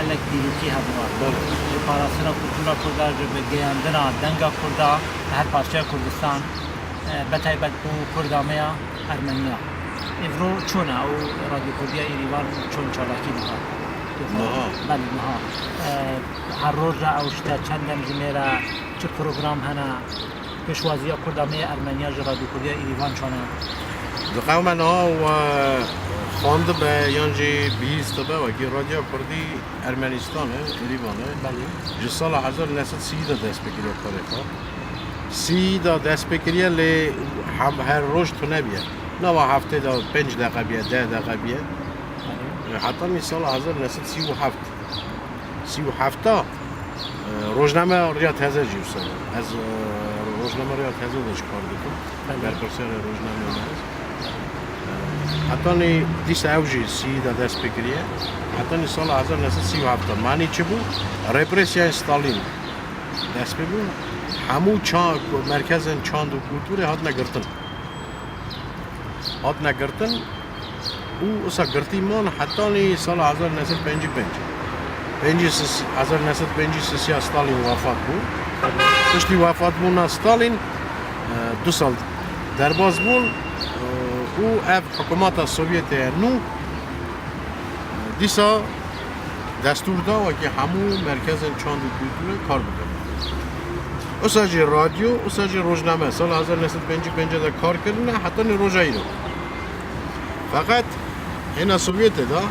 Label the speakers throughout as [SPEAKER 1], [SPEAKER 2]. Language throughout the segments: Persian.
[SPEAKER 1] gelek dîlîtî hebû. Ji parastina kultûra Kurda, ji bigihêndina denga Kurda her parçeya Kurdistan, betaybet û Kurda me ya Ermeniya. Ev ro çûn e û Radyo Kurdiya Êrîvan çûn çalakî dike. Belê niha. Her roj re ew ji te çendem ji mêre çi program hene pêşwaziya Kurda me ya Ermeniya ji Radyo Kurdiya Êrîvan çûn e.
[SPEAKER 2] قومنا و خواند به یانجی 20 به وکی رادیو کردی ارمنستانه ایرانه
[SPEAKER 1] بله
[SPEAKER 2] سال 1930 دست بگیره کاره ها 30 دست بگیره لی هر روز تو نبیه نه و هفته دا 5 دقیقه بیه 10 دقیقه بیه حتی می سال 1937 37 روزنامه ریا تازه جیو سال از روزنامه ریا تازه داشت کار دیدم برپرسر روزنامه است حتی نی دیس اوجی سی دست بگیریه حتی نی سال 1937 معنی چی بود رپرسیون استالین دست بگیرن همو چند مرکز چند و کلتوری هات نگرتن او اصلا گرتی مان حتی نی سال 1955 1955 استالین وفات بود پشتی وفات بود استالین 2 سال درباز بود او اف حکومت سوویت نو دیسا دستور دا و که همو مرکز چند کلتور کار بکنه اوساجی رادیو اوساجی روزنامه سال 1955 دا کار کردن حتی نی روزایی رو فقط اینا سوویت دا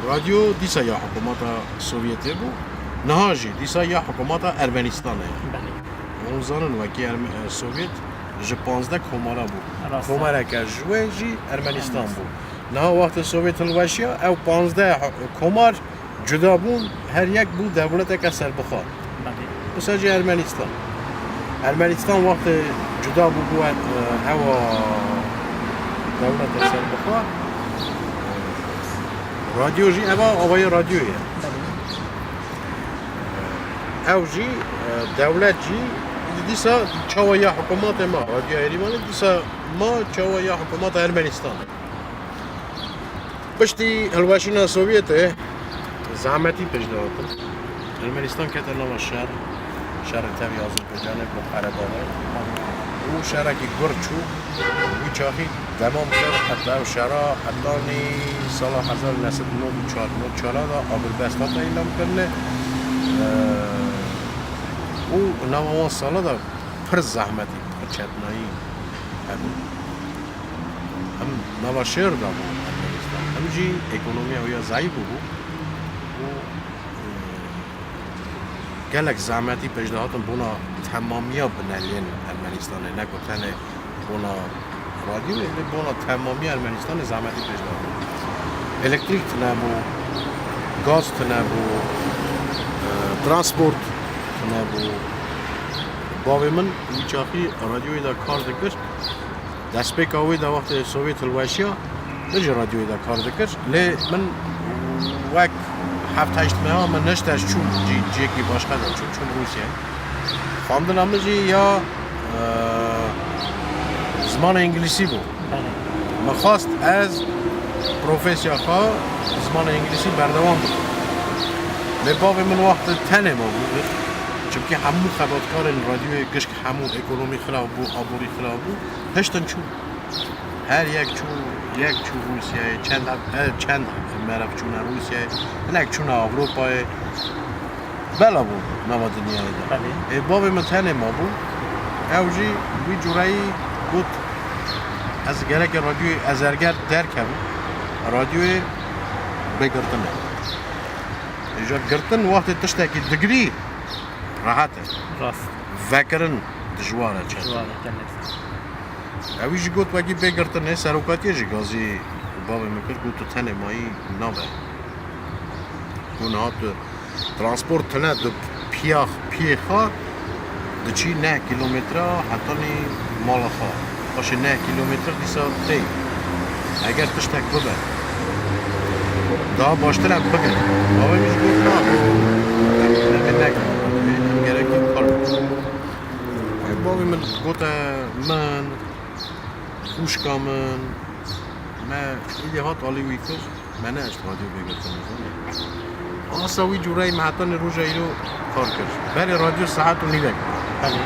[SPEAKER 2] رادیو دیسا یا حکومت سوویتی بود نهاجی دیسا یا حکومت ارمنستانه اون زنان وکی سوویت جه 15 کمارا بود کمارا که جوه جی ارمنستان بود نه وقت سوویت الوشیا او 15 کمار جدا بون هر یک بود دولت که سر بخواد بسا جی ارمنستان وقت جدا بود او دولت سر بخواد رادیو جی اما آوای رادیویه او جی دولت جی دیسا چاویا حکومت ما رادیو ایران دیسا ما چاویا حکومت ارمنستان پشتی الواشینا سوویت زحمتی پیشنهاد ارمنستان که تنها شهر تبی آذربایجان با قره‌باغ او شهر که گرچو وی چاخی تمام کرد حتی شهر حتی سال 1994 دا آبربستان اعلام کرده او نوان سالا دا پر زحمتی پر چتنایی هم نوا شهر دا بود هم جی اکونومی هویا ضعیف بود و گلک زحمتی پیشنهادم بونا تمامی بنالین ارمنستان نکتن بونا رادیو ایلی بونا تمامی ارمنستان زحمتی پیشنهاد الکتریک نبو گاز نبو ترانسپورت نبو باوی من ویچاخی رادیوی دا کار دکر دست پیک آوی دا وقت سوویت الوشیا نجی رادیوی دا کار دکر لی من وک 7-8 ماه من نشتش چون جی کی باشقه دا چون روسیه خواندن همه جی یا زمان انگلیسی بود من خواست از پروفسیا خواه زمان انگلیسی بردوام بود لی باوی من وقت تنه ما بود چونکه همو خبرکار رادیوی گشک همو اکونومی خراب بود آبوری خراب بود هشتن چون هر یک چون روسیه چند مرف چون روسیه یک چون اروپای بلا بود نوا دنیای دا باب من تنه ما بود اوجی وی جورایی بود از گرک رادیوی ازرگر درکم رادیوی بگرتنه اجا گرتن وقت تشتاکی دگری راحته
[SPEAKER 1] راست
[SPEAKER 2] فکرن دجواره چه اویش گوت وقتی بگرتنه سروکاتی جی گازی بابا میکرد گوت تنه مایی نبه گونهات ترانسپورت تنه دو پیخا دو چی 9 کیلومتر حتی نی مال خواه باشه 9 کیلومتر دیسا دی اگر تشتک ببه دا باشتر هم بگن بابا میش گفت نه نگم gerekli kalır. Baba من گوت من خوشکامن ما ایده هات علی ویکر من اش رادیو بگیرم آساوی جورایی مهتان روز ایرو کار کرد برای رادیو ساعت و نیمه
[SPEAKER 1] بله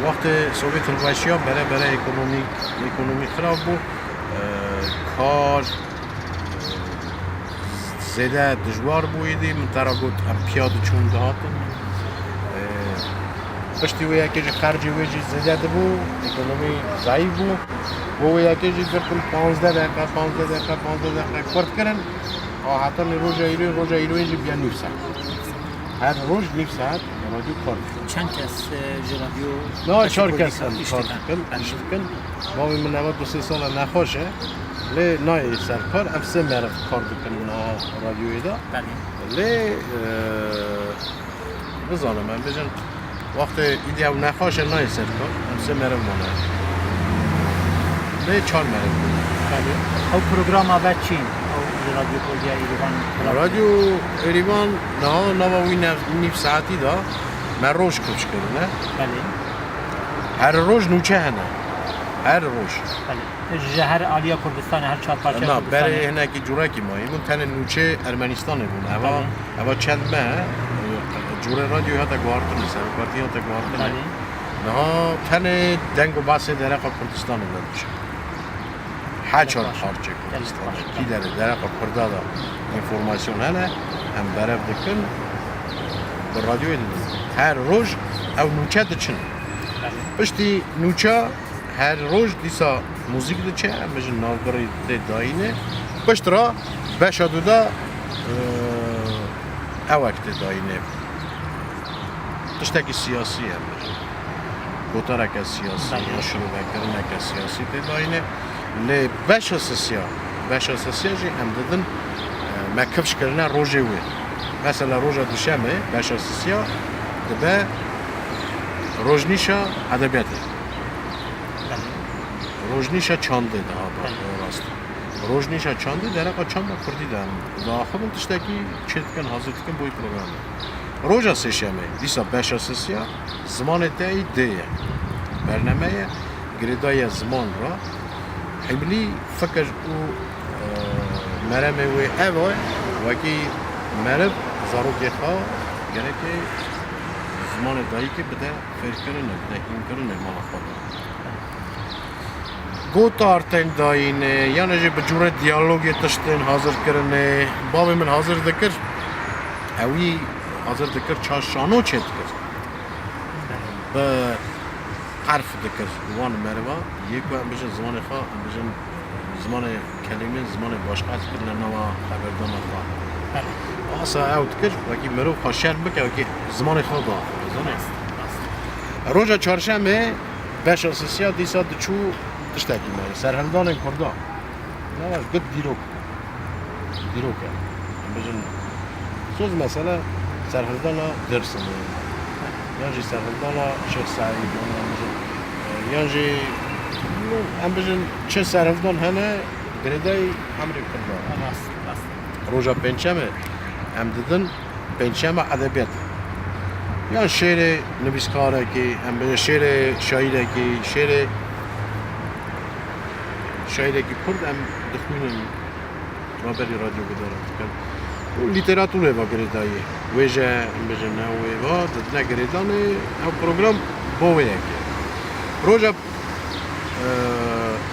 [SPEAKER 2] وقت سوویت روسیا برای اکونومی خراب بود کار زیاده دشوار بودی من ترا گفت پیاده چون دهاتن پشتی و یکی خرجی ویجی زیاده بود اکونومی ضعیف بود و یکی در کل 15 دقیقه کارت کردن حتی روز ایروی بیا نیم ساعت هر روز نیم ساعت رادیو کار
[SPEAKER 1] چند کس رادیو
[SPEAKER 2] نه 4 کس کار کردن با من 92 سال نخواشه لی نای سرکار افسه مرد کار بکنن رادیویی دا لی بزنم من بجن وقت ایدی او نخواشه نای سرکار افسه مرد مونه لی 4 مرد مونه
[SPEAKER 1] او پروگرام آباد چین او رادیو کردیا ایروان
[SPEAKER 2] رادیو ایروان نه نوایی نیف ساعتی دا من روش کش کردن هر روز نوچه هنه هر روز
[SPEAKER 1] هر آلیا کردستان هر چهار پارچه
[SPEAKER 2] نه برای هنه که جوره که مایی من تن نوچه ارمنستانه بود اوا چند ماه جوره رادیو ها تا گوارتن سرکارتی ها تا گوارتن نه تن دنگ و باسه درق کردستان بود هر چهار پارچه کردستان کی درق کرده دا انفورماسیون هنه هم برف دکن به رادیو دیدن هر روز او نوچه دچن پشتی نوچه هر روز دیسا موزیک دچه همچنین ناوگاری داینه پشت را بشادو دا اوکت داینه تشتکی سیاسی همچنین گوتارک سیاسی یا شروع بکرنک سیاسی داینه لی بش اساسیا جی هم دادن مکفش کردن روزه وی مثلا روزه دوشنبه بش اساسیا دبه روزنیشا ادبیاتی روزنیشا چانده ده راست روزنیشا چانده درقا چند کردی دارم داخل تشتکی چیت کن حاضر کن بوی پروگرامه روزا سشنبه دیسا بش اساسیا زمان تایی دیه برنامه گریدای زمان را حملی فکر او مرمه و اوه وکی مرد زاروگی خواه گره که زمان دایی که بده فکر کرنه بده این کرنه مالا خود گوت آرتن داینه یعنی جه بجوره دیالوگی تشتن حاضر کرنه بابی من حاضر دکر اوی حاضر دکر چاشانو چه دکر به حرف دکر وان مروا یکو هم بجن زمان خواه هم بجن زمان کلمه زمان باشقات کردن نوا خبردان خواه آسا او دکر وکی مرو خواه بکه وکی زمان خواه دا روزا چهارشنبه بش اساسیا دیسا دچو تشتکی میه سرهندان کرده نه گد دیروک بجن سوز مثلا سرهندان درس یعنی سرهندان شیخ سعید یعنی هم بجن چه سرهندان هنه گردای امری کرده روزا پنجشنبه هم دادن پنجشنبه ادبیات یا شعر نویسکاره که هم بجن شعر شاعره که شاعره که کرد هم دخوینن ما بری رادیو بدارد و لیتراتوره با گردایی ویژه هم بجن نوی با دادن گردانه او پروگرام باوی یکی روزا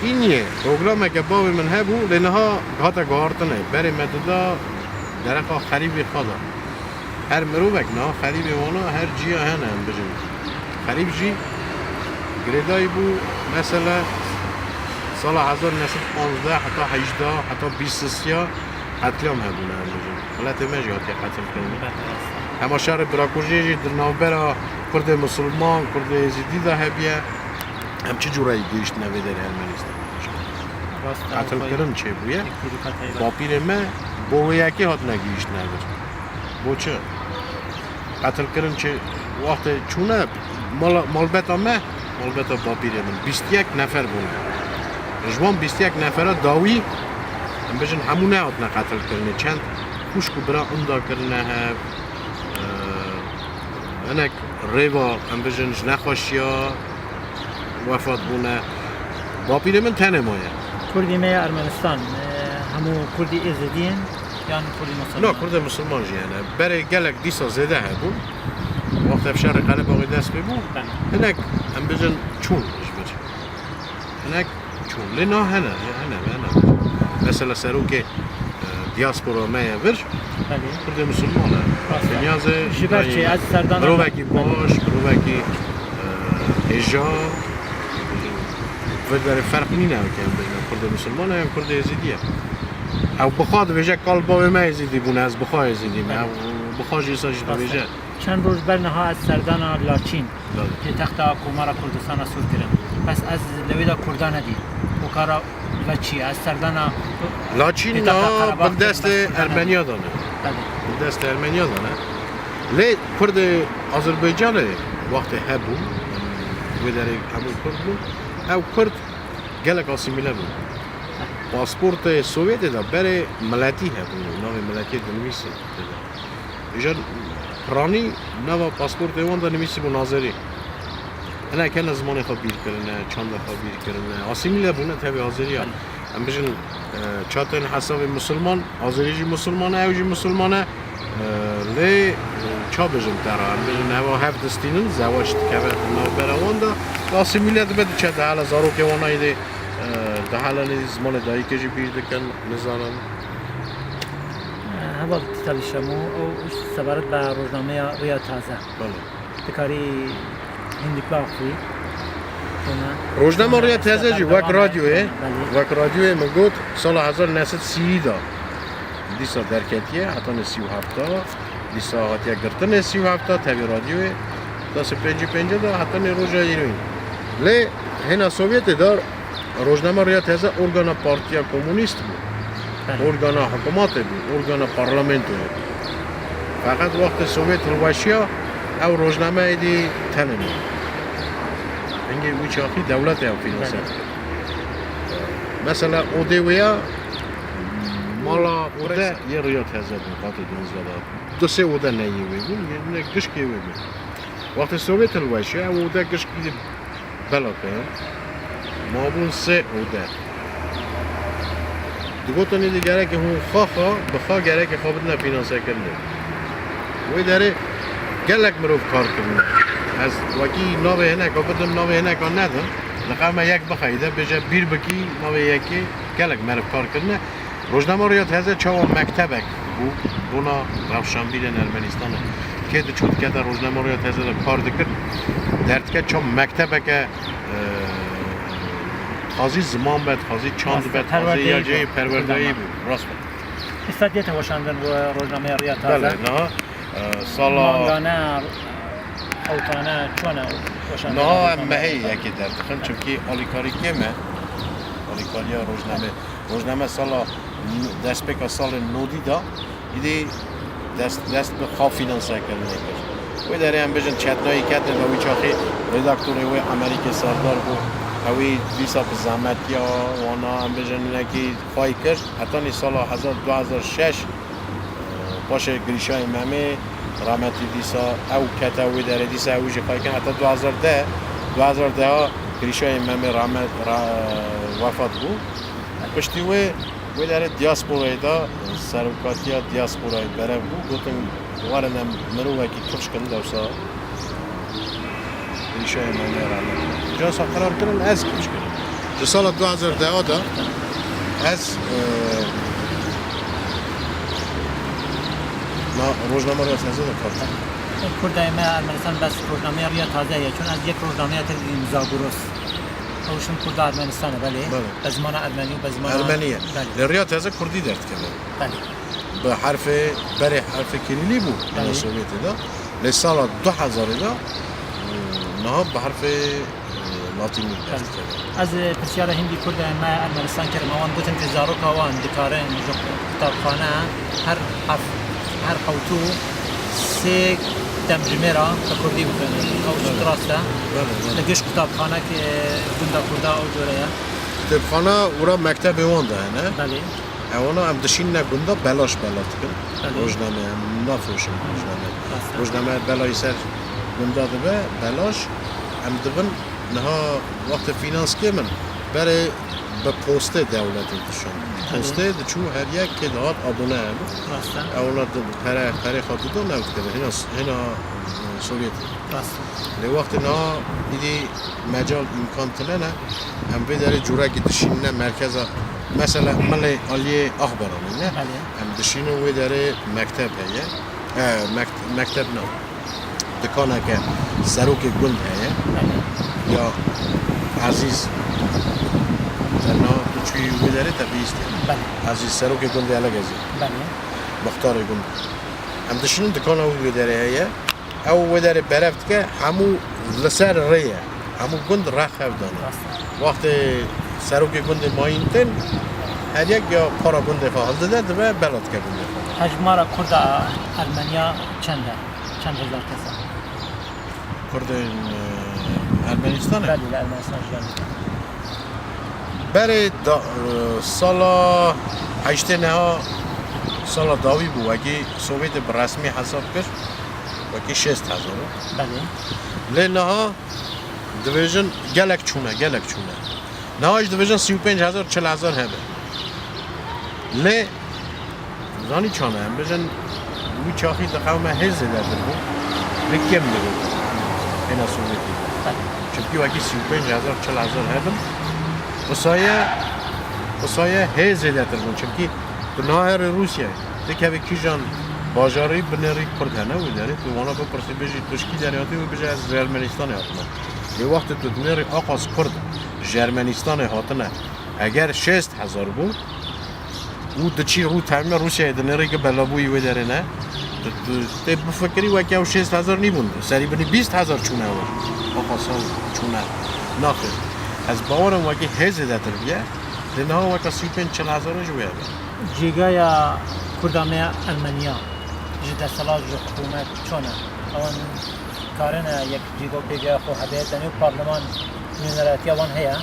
[SPEAKER 2] اینیه پروگرام که باوی من هبو لنها گاتا گوارتنه بری مددا درقا خریبی خدا هر مروبک نه خریبی وانا هر جیا هنه هم بجن خریب جی گردایی بو مثلا سال 1915 حتی 18 حتی 23 قتل هم هبونه هم بجن حالت مجی حتی قتل کنه اما شهر براکوژی در نوبرا کرد مسلمان کرد یزیدی ده هبیه هم چه جورایی گیشت نوی در ارمنستان قتل کردن چه بویه با پیر من با یکی هات نگیشت نوی با چه قتل کردن چه وقت چونه مالبتا با پیر من 21 نفر بونه رجوان 21 نفره داوی هم بجن همونه هات قتل کردن چند خوشک و برا اندا کردن هب انک ریوا هم بجن نخوشیا وفات بونه با پیر من تنه مایه
[SPEAKER 1] کردی می ارمنستان همو کردی ازدین یان کردی
[SPEAKER 2] لا
[SPEAKER 1] مسلمان
[SPEAKER 2] كرد مسلمان جيانا بري قالك ديسا زيدا هبون وقت بشار قلب باقي داس بيبو
[SPEAKER 1] بله
[SPEAKER 2] هناك ام بجن چون اجبر هناك چون لنا هنا مثلا سروك دیاسپورا ما يبر
[SPEAKER 1] بله
[SPEAKER 2] كرد مسلمان
[SPEAKER 1] راسته.
[SPEAKER 2] نیازه
[SPEAKER 1] جبر چی از سردان
[SPEAKER 2] بروكي باش بروكي اجا ودار فرق نينا كان بين كرد مسلمان و كرد يزيديه او بخواد بيجا قلبا ما يزيدي بون از بخوا يزيدي ما بخوا جيسا جدا بيجا
[SPEAKER 1] چند روز برنها از سردان لاچین
[SPEAKER 2] بله.
[SPEAKER 1] که تخت کمارا کردستان سور کردن پس از لویدا کردان ندید و کارا لچی از سردان
[SPEAKER 2] لاچین
[SPEAKER 1] تخت
[SPEAKER 2] نا
[SPEAKER 1] قرباق
[SPEAKER 2] بالدست
[SPEAKER 1] کردن.
[SPEAKER 2] ارمنیا دانه
[SPEAKER 1] بله
[SPEAKER 2] بالدست ارمنیا دانه لی کرد آذربایجان وقت هبو و داره همون کرد بو او کرد گلک آسیمیله بو پاسپورت سوویت دا برای ملتی هبو نام ملتی دنویسی ایجا پرانی نوا پاسپورت وان دا نویسی بو ناظری انا كان زمان خبير كرنا چند خبير كرنا اسيميلا بونا تبع آذريا ام بجن چاتن حساب مسلمان آذريجي مسلمان اوجي مسلمانه لی چا بجن ترا ام بجن هوا هفت دستینن زواج تکبر نو براوندا اسيميلا بده چه ده حالا زارو که وانا ایده ده حالا زمان دایی که جی بیر دکن نزانن
[SPEAKER 1] هوا تتالی شمو او سبارت به روزنامه ریا تازه
[SPEAKER 2] بله
[SPEAKER 1] تکاری هندی باقی
[SPEAKER 2] روزنامه ریا تازه جی وک رادیوه وک رادیوه مگود سال 1930 دا دیسا درکتیه حتی 37 دیسا هاتیه گرتن 37 تاوی رادیوه داس 55 دا حتی روزا ایروین لی هنا سوویت دار روزنامه ریا تازه ارگانا پارتیا کمونیست بود ارگانا حکومت بود ارگانا پارلمنت بود فقط وقت سوویت الوشیا او روزنامه ایدی تنمی اینگه ویچ آخی دولت او فینانسر مثلا اودویا مالا اوده یه ریات هزار قاطع دونزده دو سه اوده نیوی بود یه گشکی وی بود وقت سوویت الوشیا او اوده گشکی بلا کرد ما بون سه اوده دوگوتانی دیگره که هون خواه بخواه گره که خوابت نفینانسه کرده وی داره گلک مروف کار کرده از وکی ناوه هنک آبادم ناوه هنک آن ندن لقمه یک بخیده بجه بیر بکی ناوه یکی گلک مروف کار کرده روزنامه ریات هزه چاوا مکتبک بو بونا روشنبیل ارمنستانه که دو چود که در روزنامه ریات هزه کار دکر درد که چا مکتبک خازی زمان بد خازی چاند بد خازی یا جای پروردهی بود راست بود
[SPEAKER 1] استادیت واشاندن روزنامه ریا تازه
[SPEAKER 2] بله نه سالا
[SPEAKER 1] مانگانه اوتانه چونه واشاندن
[SPEAKER 2] نه هم هی یکی در دخل چونکه آلیکاری کمه آلیکاریا روزنامه سالا دست بکا سال نودی دا ایدی دست به خواه فینانسه کرده وی داره هم بجن چتنایی کردن و وی چاخی رداکتوری وی امریک سردار بود اوی دیسا به زحمت یا وانا هم بجن نکی خواهی کرد حتی نی سال 2006 باشه گریشای ممه رحمتی دیسا او کتا اوی داره دیسا اویجی خواهی کرد حتی 2010 ها گریشای ممه رحمت وفات بود پشتی وی داره دیاسپورای دا سروکاتی ها دیاسپورای بره بود گوتن وارنم مرو وکی کفش کن دوسا گریشای ممه رحمت جاسا قرار کردن از کش کردن در سال 2010 دا از روزنامه ریا تازه دا کار
[SPEAKER 1] کردای ما ارمنستان بس روزنامه ریا تازه چون از یک روزنامه تر زاگوروس اوشون کرد ارمنستانه بله به زمان ارمنی و به زمان
[SPEAKER 2] ارمنیه ریا تازه کردی درد کرده
[SPEAKER 1] بله
[SPEAKER 2] به حرف برای حرف کلیلی بود در سوویت دا لسال 2000 دا نه به حرف لاتینی درد کرده
[SPEAKER 1] از پرسیار هندی کرد ما ارمنستان کردم آن گوتن که زاروکا وان دکارن کتابخانه هر قوتو سه ترجمه را به کردی بکنه او درسته لگش کتابخانه که گنده کرده او جوره
[SPEAKER 2] کتابخانه اورا مکتب وان ده نه
[SPEAKER 1] بله
[SPEAKER 2] اونا هم دشین نگنده بلاش بلات کن روزنامه هم نفروشم روزنامه بلای سر گنده ده بلاش هم دبن نها وقت فینانس که من برای به پست دولت دشون پست دچو هر یک که داد آبونه هم
[SPEAKER 1] راسته
[SPEAKER 2] اونا پره خاطر دو نبود کرده هنا سوویت
[SPEAKER 1] راسته
[SPEAKER 2] لوقت نا ایدی مجال امکان تلنه هم بداره جوره که دشینه مرکز مثلا ملی عالیه اخبارانه نه هم دشینه و داره مکتب هیه مکتب نه دکانه که سروک گند هیه یا عزیز تنها توی وداره تبیست عزیز سروک گند علاقه زی مختار گند هم دشینه دکانه و وداره هیه او وداره برفت که همو لسر ریه همو گند رخ دانه وقت سروک گند ماینتن هر یک یا پارا گند خواهد داده و بلاد که گند خواهد
[SPEAKER 1] حجمارا کرد ارمنیا چنده؟ چند هزار کسا؟
[SPEAKER 2] کرد ارمنستانه؟
[SPEAKER 1] بله ارمنستان جانی
[SPEAKER 2] برای سال هشته نه سال داوی بود وکی سوویت برسمی حساب کرد وکی 6000
[SPEAKER 1] بله
[SPEAKER 2] نه دیویژن گلک چونه نهاش دیویژن 35000 40000 هبه لی زانی چانه هم بجن وی چاخی دقیقه هزه داده بود لیکم دیگه اینا سوویتی چونکی وکی 35000 40000 هبن وسایه هزه داده بود چونکی تو نهر روسیه دیگه وکی جان باجاری بنری کرد نه و داره تو وانا بپرسی بجی تشکی دریاتی و بجی از ارمنستان هاتنه یه وقت تو دنیای آغاز کرد ارمنستان هاتنه اگر 6000 بود او دچی رو تامین روسیه دنیای که بلابوی و داره نه تو بفکری وقتی او 6000 نیبوند سری بنی 20000 چونه و آغاز چونه ناخر از باورم وقتی هزه داتر بیه دنها وقتی 35000 جویه
[SPEAKER 1] جیگایا کردامه ارمنیا جدا سلاج حکومت چونه اوان کارنا یک جیگو پیجا خو هدایت دنیو پارلمان نظراتی اوان هیا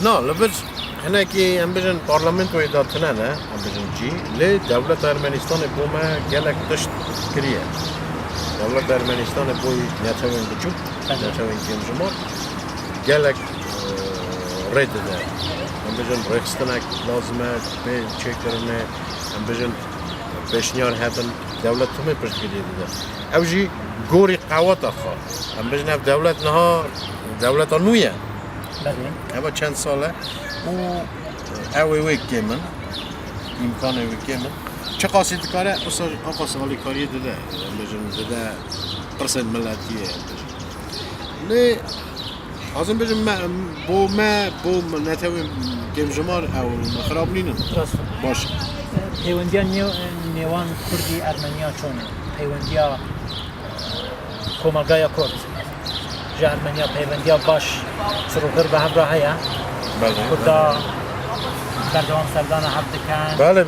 [SPEAKER 2] نه لبر هنا که هم بجن پارلمنت و ادارتنه نه هم بجن جی لی دولت ارمنستان بوما گلک دشت کریه دولت ارمنستان بوی نتوین بچوب نتوین کیم جمار گلک رد ده هم بجن رخستنک لازمه به چه کرنه هم بجن بشنیار هاتن دولت تومه پشت گریه ده او جی گوری قوات خواه هم بجن اف دولت نها دولت نویه اما چند ساله او اوی کمن امکان اوی کمن چه قاصد کاره آقا سوالی کاری داده بجن داده پرسنت ملتیه لی آزم بجن بو نتوی کم جمار او خراب نینن باشه
[SPEAKER 1] پیوندیا نیوان کردی ارمنیا چونه پیوندیا کومالگایا کرد جا ارمنیا پیوندیا باش سروکر به همراه هیا کردا بردوام سردان حب دکن
[SPEAKER 2] بله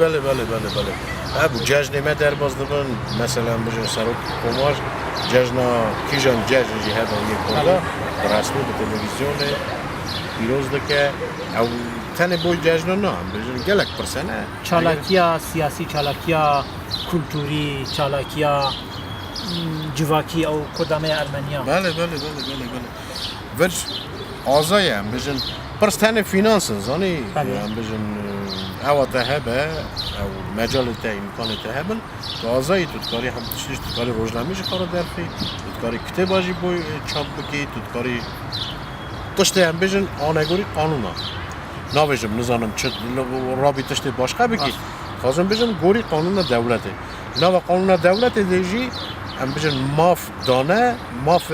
[SPEAKER 2] ابو جشن ما در باز دبن مثلا بجن سروک کومار جشن کیجان جشن جی هدا یک کردا رسمی به تلویزیون پیروز دکه او تنه بوی جشن نه بجن گلک پرسنه
[SPEAKER 1] چالاکیا سیاسی چالاکیا کلتوری چالاکیا جواکی او کدامه ارمنیا
[SPEAKER 2] بله ورش آزای هم بجن پرستن فینانس زانی هم بجن او تهبه او مجال تا امکان تهبن تو آزای تو کاری هم تشریش تو کاری روزنامه‌ای کارو درخی تو کاری کتابی بوی چاپ بکی تو کاری تشته هم بجن آنگوری قانونا ناویجم نزانم چه رابی تشته باشقه بکی خواستم بجن گوری قانون دولته ناو قانون دولت دیجی هم بجن ماف دانه ماف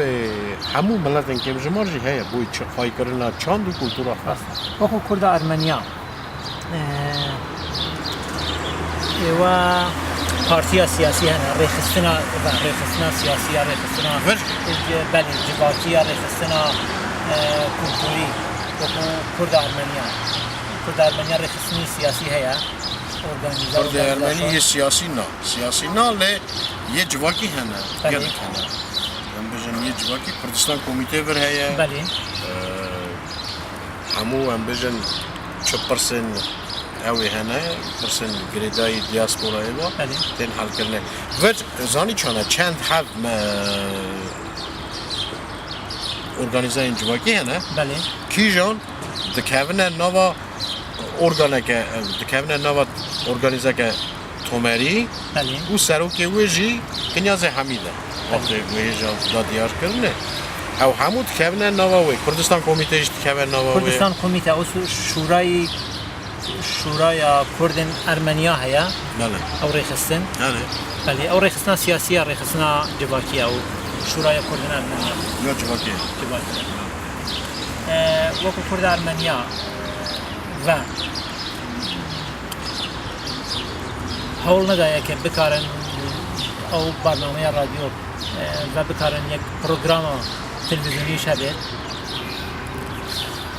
[SPEAKER 2] همو ملت انکه جمارجی هیا بوی چه خواهی کرنا چاند و کلتورا خواست
[SPEAKER 1] اخو کرد ارمنیا و پارتیا سیاسی هنه ریخستنا سیاسی ریخستنا بله جباتی ریخستنا کلتوری اخو کرد ارمنیا ریخستنی سیاسی هیا
[SPEAKER 2] کرد ارمنی یه سیاسی نه لی یه جواکی هنه گلک هنه هم بجن یه جواکی کردستان کمیته ور هیا
[SPEAKER 1] بله
[SPEAKER 2] همو هم بجن چه پرسن اوی هنه پرسن گریدای دیاسپورای با تین حل کرنه و زانی چانه چند حد ارگانیزه این جواکی هنه
[SPEAKER 1] بله
[SPEAKER 2] کی جان دکاونه نوا ارگانه که دکمن نواد ارگانیزه که تومری
[SPEAKER 1] بله
[SPEAKER 2] او سروکی ویجی کنیاز حمیده وقتی ویجا دادیار کرده او همون دکمن نوادی کردستان کمیتهش دکمن نوادی
[SPEAKER 1] کردستان کمیته او شورای کردن ارمنیا هیا
[SPEAKER 2] بله
[SPEAKER 1] او ریخستن
[SPEAKER 2] بله
[SPEAKER 1] بله او ریخستن سیاسی ریخستن جواکی او شورای کردن ارمنیا
[SPEAKER 2] یا چواکی
[SPEAKER 1] جواکی وکو کرد ارمنیا و هول نداره که بکارن او برنامه رادیو و بکارن یک پروگرام تلویزیونی شبه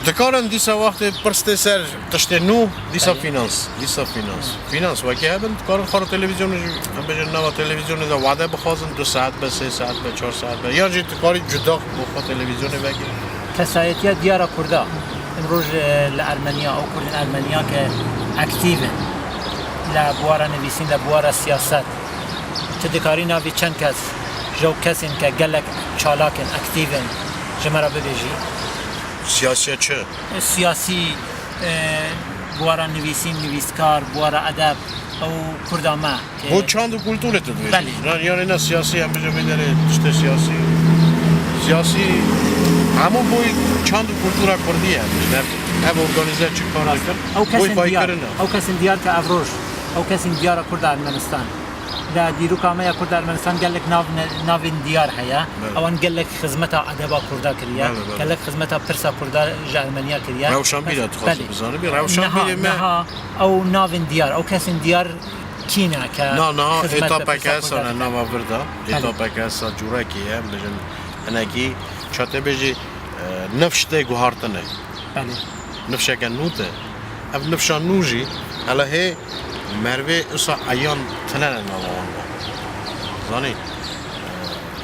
[SPEAKER 2] دکارن دیسا وقت پرسته سر تشته نو دیسا فینانس و که هبند کارن خار تلویزیون هم بجن نوا تلویزیون دا وعده بخوازن 2 ساعت به 3 ساعت به 4 ساعت به یا جی کاری جدا بخوا تلویزیون بگیر
[SPEAKER 1] کسایتی دیار کرده امروز لارمنیا او کردن ارمنیا که اکتیون لبوار نویسین لبوار سیاست چه دکاری ناوی چند کس جو کسین که گلک چالاکن اکتیون جمعه ببیجی
[SPEAKER 2] سیاسی چه؟
[SPEAKER 1] سیاسی بوار نویسین نویسکار بوار ادب او کردامه
[SPEAKER 2] Bu çandı kültürü dedi.
[SPEAKER 1] Bəli.
[SPEAKER 2] Yani ne siyasi hem bize bedeli işte siyasi ama bu çandı kültüre kurdu yani. İşte hep organize çıkarırken
[SPEAKER 1] او
[SPEAKER 2] bu
[SPEAKER 1] کسین دیار
[SPEAKER 2] فایکرنا.
[SPEAKER 1] او کسین دیار که افروش او کسین دیار کرد ارمنستان لا دیرو کامه کرد ارمنستان گلک ناو دیار هیا
[SPEAKER 2] بله.
[SPEAKER 1] اوان گلک خدمت ادبا کردا کریا
[SPEAKER 2] بله، بله.
[SPEAKER 1] گلک خدمت پرسا کردا ارمنیا کریا
[SPEAKER 2] روشن بیاد خواست بزنه بی روشن
[SPEAKER 1] نها
[SPEAKER 2] بیاد
[SPEAKER 1] نها او ناو دیار او کسین دیار کینا که
[SPEAKER 2] نه
[SPEAKER 1] خدمت
[SPEAKER 2] ایتا
[SPEAKER 1] پرسا
[SPEAKER 2] پکاسا
[SPEAKER 1] کردا
[SPEAKER 2] نه وردا ایتا پکاسا جورا کیه بجن انگی چاته بجی نفشته گوهارتنه
[SPEAKER 1] بله
[SPEAKER 2] نفشه که نوته اف نفشان نوجی هلا هی مروه اصلا ایان تنن نوان زانی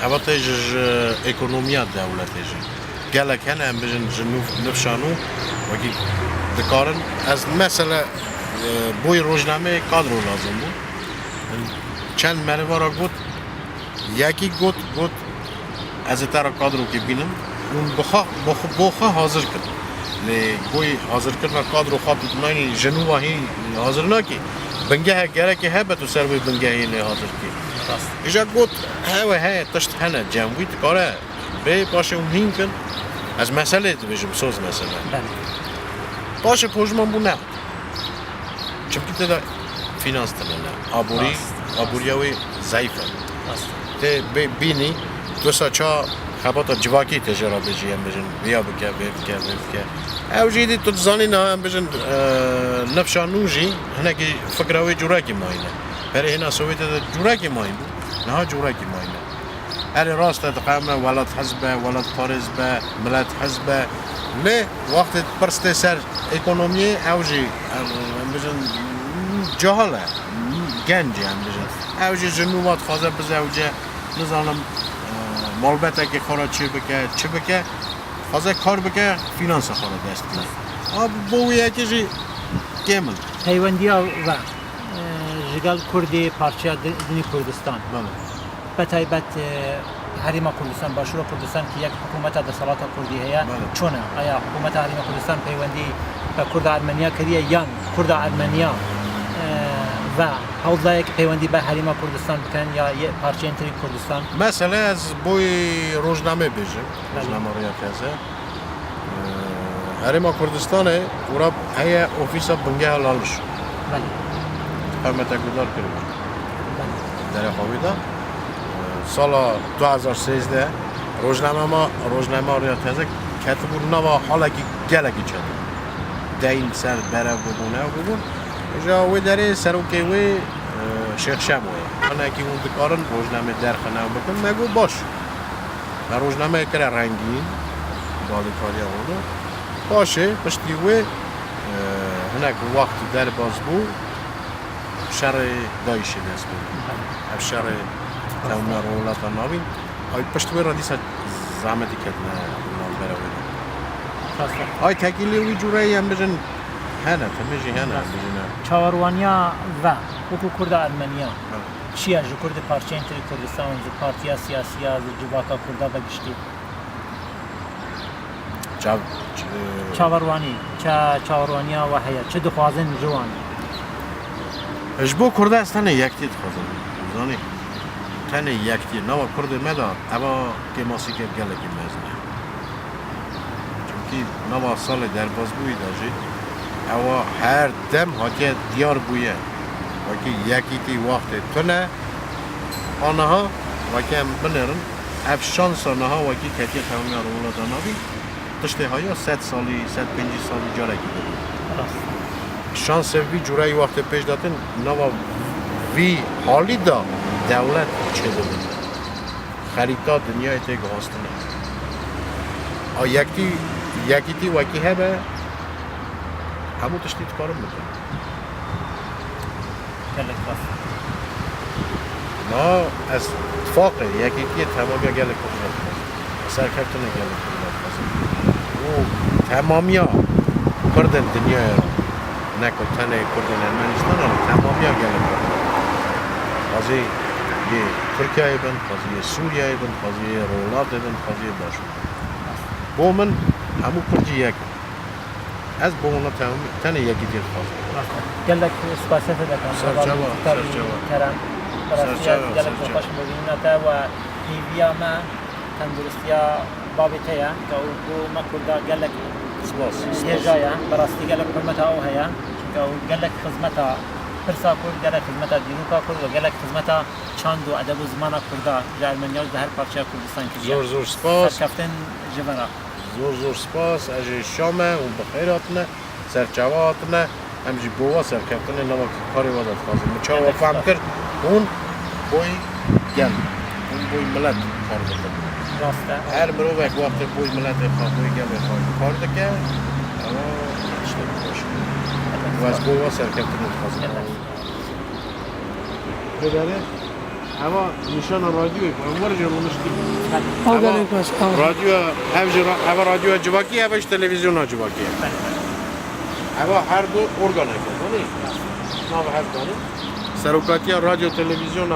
[SPEAKER 2] هواته جز اکونومیات دولته جی گله کنه هم بجن جنوب نفشانو وکی دکارن از مثلا بوی روزنامه کادرو لازم بود چند مروه را گفت یکی گفت از تر کادرو که بینم اون بخوا حاضر کرد لی بوی حاضر کرد و کادرو خاطر نانی جنوبا هی حاضر نکی بنگه گره که هبت و سر بی بنگه هی نه حاضر کی
[SPEAKER 1] راست
[SPEAKER 2] ایجا گفت هوا تشت هنه جمعی کاره به باشه اون هین کن از مسئله تو بجم سوز مسئله
[SPEAKER 1] بله
[SPEAKER 2] باشه پوجمان بو نه چونکه تدا فینانس تنه آبوریوی ضعیفه
[SPEAKER 1] راست
[SPEAKER 2] ته بینی دو ساچا خباتا جواکی تجارا بجی هم بجن بیا بکه او جیدی تو زانی نه هم بجن نفشان نوجی هنه که فکروی جوراکی ماینه برای هنا سویت جوراکی ماین بود نه جوراکی ماینه اری راست تقامه ولد حزبه ولد خارزبه ملت حزبه لی وقت پرسته سر اکونومی اوجی هم بجن جهاله گنجی هم بجن اوجی جنوبات خوازه بزه اوجه نزانم مالبته که خورا چی بکه خوازه کار بکه فینانس خورا دست کنه آب بوی یکیشی کمل
[SPEAKER 1] پیوندیا و جگل کردی پارچه دنی کردستان
[SPEAKER 2] بله
[SPEAKER 1] بتایبت حریم کردستان باشور کردستان که یک حکومت دسالات کردی هیا
[SPEAKER 2] بله.
[SPEAKER 1] چونه آیا حکومت حریم کردستان پیوندی به کرد ارمنیا کردیه یا کرد ارمنیا و حوضای که پیوندی به حریم کردستان بکن یا یه پارچه انتری کردستان
[SPEAKER 2] مثلا از بوی روزنامه بیجم روزنامه ریاضه حریم کردستانه ورا هیا اوفیسا بنگه لالش
[SPEAKER 1] بله
[SPEAKER 2] حکومت گذار کرد
[SPEAKER 1] بله
[SPEAKER 2] در خوابیده سال 2013 روزنامه ریاضه کتبون نوا حالا که گلگی چند دین سر بره ببونه جا وی داره سروکی وی شیخ شمویه انا که اون دکارن روزنامه درخنه بکن مگو باش و روزنامه کره رنگین بالی کاری اونو باشه پشتی وی هنک وقت در باز بو شر دایشی دست بود اف شر تاونا رولات نابین آی پشتی وی را دیسا زحمتی کردنه اونان بره وی
[SPEAKER 1] راسته
[SPEAKER 2] آی تکیلی وی جوره هم بجن هنه تمیجی هنه بجنه
[SPEAKER 1] چاوروانیا و وکو کرد ارمنیا چیه جو کرد پارچه انتری کردستان جو پارتیا سیاسی از جواکا کردا بگشتی
[SPEAKER 2] چاو
[SPEAKER 1] چاوەڕوانی چاوەڕوانیا و هەیە چه دخوازن جوان
[SPEAKER 2] اش بو کرده است تنه یکتی دخوازن زانی تنه یکتی نوا کرده مدا اما که ماسی که گلکی مزنه چونکی نوا سال درباز بوی داجی اما هر دم حاکی دیار بویه وکی یکیتی وقت تنه آنها وکی هم بنرن اف شانس آنها وکی کتی خواهمی رو دانابی تشته های 100 سالی 150 سالی جاره کی بود شانس وی جورایی وقت پیش دادن نوا وی حالی دا دولت چه بود خریدار دنیای تیگ هستند آ یکی وکی هبه همون تشتیت کارم میکنه ما از اتفاق یکی تمامی گله کنیم سرکرتونه گله کنیم او تمامی کردن دنیای رو نکن تنه کردن ارمنستان رو تمامی گله کنیم بازی یه ترکیه بند بازی سوریه بند بازی رولات بند بازی باشد با من همون کردی یک از با اونا تنه یکی دیر خواست
[SPEAKER 1] گلک سپاسیت دکم
[SPEAKER 2] سرچاوا
[SPEAKER 1] کرم گلک خوش بودینتا و هیویا ما تندرستیا بابتیا که او بو مکردا گلک
[SPEAKER 2] سپاس
[SPEAKER 1] هجایا براستی گلک حرمتا او هیا که او گلک خدمتا پرسا کرد گلک خدمتا دیروکا کرد و گلک خدمتا چاند و ادب و زمانا کردا جرمنیاز به هر پارچه کردستان کردیا
[SPEAKER 2] زور سپاس
[SPEAKER 1] سرکفتن جبرا
[SPEAKER 2] زور سپاس از شامه اون بخیراتنه سرچاواتنه همجی بوا سرکفتنه نما کاری وادت خواهد مچاوا فهم کرد اون بوی گل اون بوی ملت کار بکن
[SPEAKER 1] راسته
[SPEAKER 2] هر مرو یک وقت بوی ملت خواه بوی گل خواه کار دکه اما اشتر باشه و از بوا سرکفتنه خواهد ببره اما نشان رادیوی کنم ورجه رو نشتی رادیو اما رادیو جواکی اوش تلویزیون جواکی اما هر دو ارگانه کنی نام هر دانه سروکاتی رادیو تلویزیون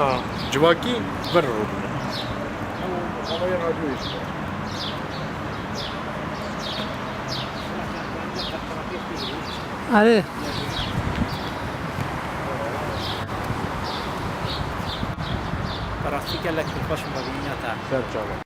[SPEAKER 2] جواکی بر رو بونه اما رادیویش
[SPEAKER 1] آره براستی گلک خوش بودینتا
[SPEAKER 2] سرچاوا